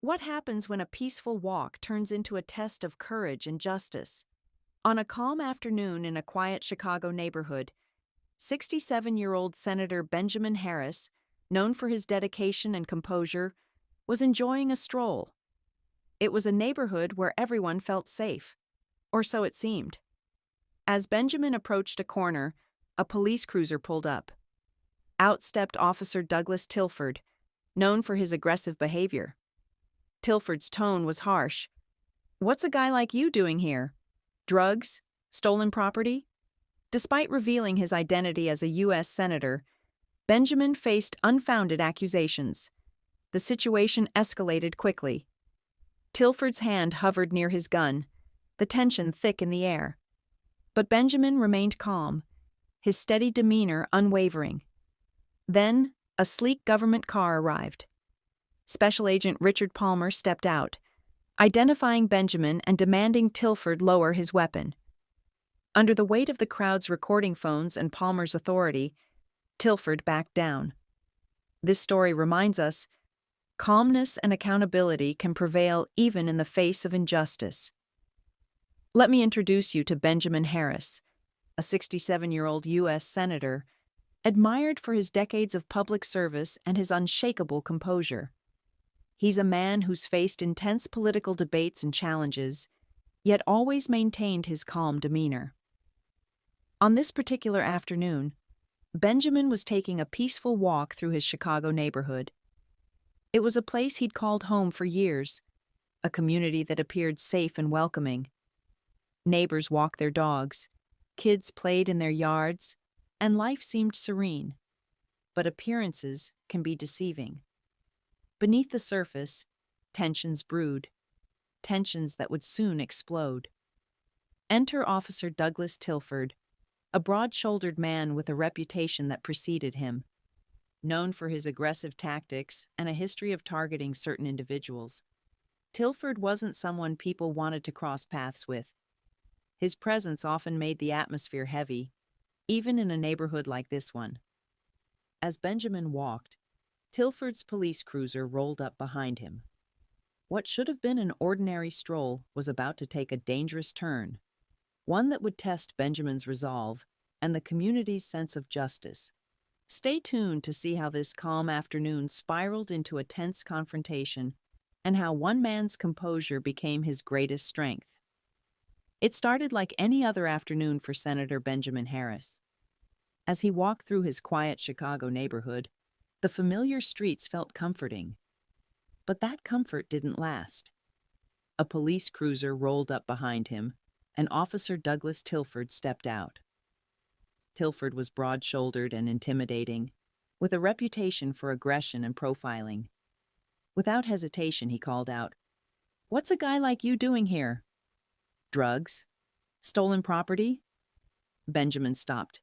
What happens when a peaceful walk turns into a test of courage and justice? On a calm afternoon in a quiet Chicago neighborhood, 67-year-old Senator Benjamin Harris, known for his dedication and composure, was enjoying a stroll. It was a neighborhood where everyone felt safe, or so it seemed. As Benjamin approached a corner, a police cruiser pulled up. Out stepped Officer Douglas Tilford, known for his aggressive behavior. Tilford's tone was harsh. "What's a guy like you doing here? Drugs? Stolen property?" Despite revealing his identity as a U.S. Senator, Benjamin faced unfounded accusations. The situation escalated quickly. Tilford's hand hovered near his gun, the tension thick in the air. But Benjamin remained calm, his steady demeanor unwavering. Then, a sleek government car arrived. Special Agent Richard Palmer stepped out, identifying Benjamin and demanding Tilford lower his weapon. Under the weight of the crowd's recording phones and Palmer's authority, Tilford backed down. This story reminds us, calmness and accountability can prevail even in the face of injustice. Let me introduce you to Benjamin Harris, a 67-year-old U.S. Senator, admired for his decades of public service and his unshakable composure. He's a man who's faced intense political debates and challenges, yet always maintained his calm demeanor. On this particular afternoon, Benjamin was taking a peaceful walk through his Chicago neighborhood. It was a place he'd called home for years, a community that appeared safe and welcoming. Neighbors walked their dogs, kids played in their yards, and life seemed serene. But appearances can be deceiving. Beneath the surface, tensions brewed, tensions that would soon explode. Enter Officer Douglas Tilford, a broad-shouldered man with a reputation that preceded him, known for his aggressive tactics and a history of targeting certain individuals. Tilford wasn't someone people wanted to cross paths with. His presence often made the atmosphere heavy, even in a neighborhood like this one. As Benjamin walked, Tilford's police cruiser rolled up behind him. What should have been an ordinary stroll was about to take a dangerous turn, one that would test Benjamin's resolve and the community's sense of justice. Stay tuned to see how this calm afternoon spiraled into a tense confrontation and how one man's composure became his greatest strength. It started like any other afternoon for Senator Benjamin Harris. As he walked through his quiet Chicago neighborhood, the familiar streets felt comforting. But that comfort didn't last. A police cruiser rolled up behind him, and Officer Douglas Tilford stepped out. Tilford was broad-shouldered and intimidating, with a reputation for aggression and profiling. Without hesitation, he called out, "What's a guy like you doing here? Drugs? Stolen property?" Benjamin stopped,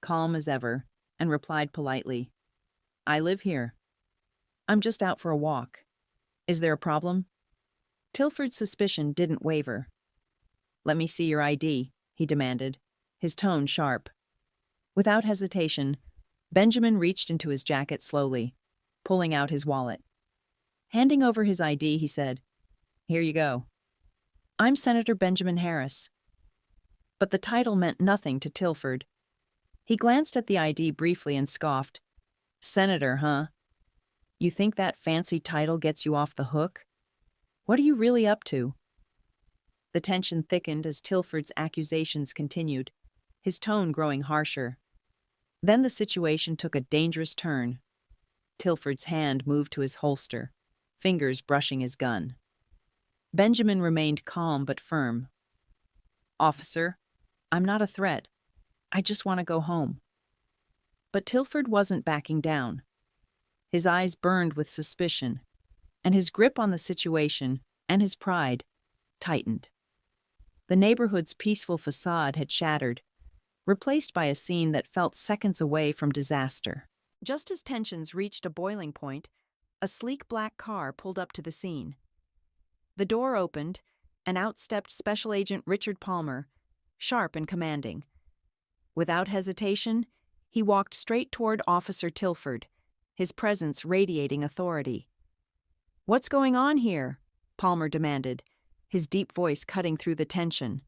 calm as ever, and replied politely, "I live here. I'm just out for a walk. Is there a problem?" Tilford's suspicion didn't waver. "Let me see your ID," he demanded, his tone sharp. Without hesitation, Benjamin reached into his jacket slowly, pulling out his wallet. Handing over his ID, he said, "Here you go. I'm Senator Benjamin Harris." But the title meant nothing to Tilford. He glanced at the ID briefly and scoffed. "Senator, huh? You think that fancy title gets you off the hook? What are you really up to?" The tension thickened as Tilford's accusations continued, his tone growing harsher. Then the situation took a dangerous turn. Tilford's hand moved to his holster, fingers brushing his gun. Benjamin remained calm but firm. "Officer, I'm not a threat. I just want to go home." But Tilford wasn't backing down. His eyes burned with suspicion, and his grip on the situation and his pride tightened. The neighborhood's peaceful facade had shattered, replaced by a scene that felt seconds away from disaster. Just as tensions reached a boiling point, a sleek black car pulled up to the scene. The door opened, and out stepped Special Agent Richard Palmer, sharp and commanding. Without hesitation, he walked straight toward Officer Tilford, his presence radiating authority. "What's going on here?" Palmer demanded, his deep voice cutting through the tension.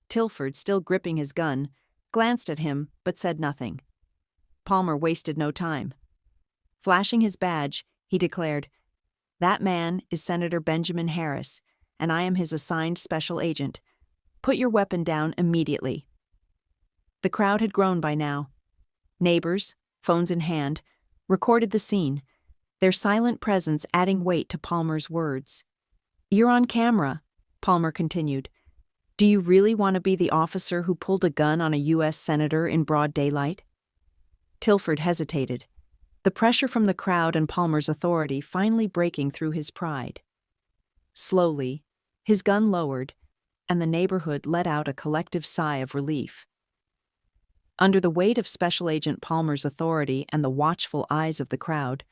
Tilford, still gripping his gun, glanced at him but said nothing. Palmer wasted no time. Flashing his badge, he declared, "That man is Senator Benjamin Harris, and I am his assigned special agent. Put your weapon down immediately." The crowd had grown by now. Neighbors, phones in hand, recorded the scene, their silent presence adding weight to Palmer's words. "You're on camera," Palmer continued. "Do you really want to be the officer who pulled a gun on a U.S. senator in broad daylight?" Tilford hesitated, the pressure from the crowd and Palmer's authority finally breaking through his pride. Slowly, his gun lowered, and the neighborhood let out a collective sigh of relief. Under the weight of Special Agent Palmer's authority and the watchful eyes of the crowd,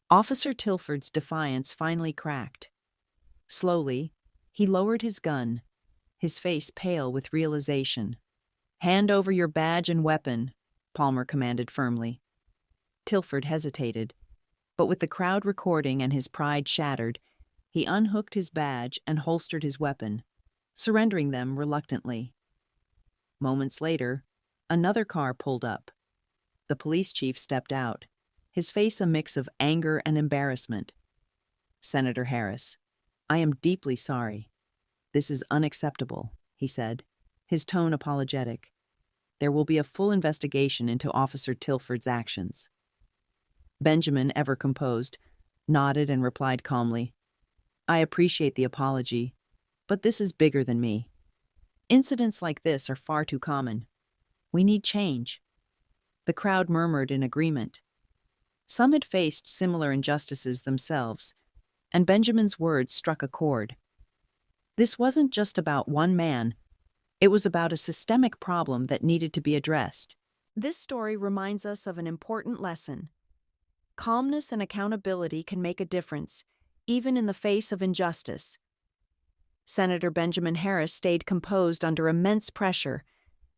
Officer Tilford's defiance finally cracked. Slowly, he lowered his gun, his face pale with realization. "Hand over your badge and weapon," Palmer commanded firmly. Tilford hesitated, but with the crowd recording and his pride shattered, he unhooked his badge and holstered his weapon, surrendering them reluctantly. Moments later, another car pulled up. The police chief stepped out, his face a mix of anger and embarrassment. "Senator Harris, I am deeply sorry. This is unacceptable," he said, his tone apologetic. "There will be a full investigation into Officer Tilford's actions." Benjamin, ever composed, nodded and replied calmly, "I appreciate the apology, but this is bigger than me. Incidents like this are far too common. We need change." The crowd murmured in agreement. Some had faced similar injustices themselves, and Benjamin's words struck a chord. This wasn't just about one man. It was about a systemic problem that needed to be addressed. This story reminds us of an important lesson. Calmness and accountability can make a difference, even in the face of injustice. Senator Benjamin Harris stayed composed under immense pressure,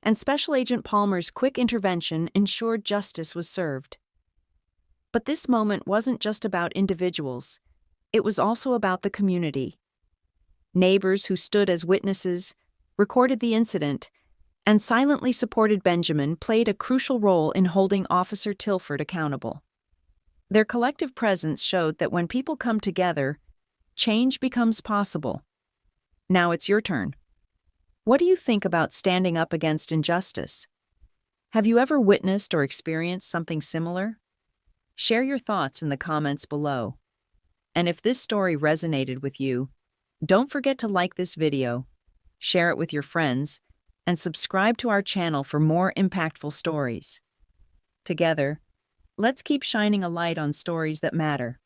and Special Agent Palmer's quick intervention ensured justice was served. But this moment wasn't just about individuals. It was also about the community. Neighbors who stood as witnesses, recorded the incident, and silently supported Benjamin played a crucial role in holding Officer Tilford accountable. Their collective presence showed that when people come together, change becomes possible. Now it's your turn. What do you think about standing up against injustice? Have you ever witnessed or experienced something similar? Share your thoughts in the comments below. And if this story resonated with you, don't forget to like this video, share it with your friends, and subscribe to our channel for more impactful stories. Together, let's keep shining a light on stories that matter.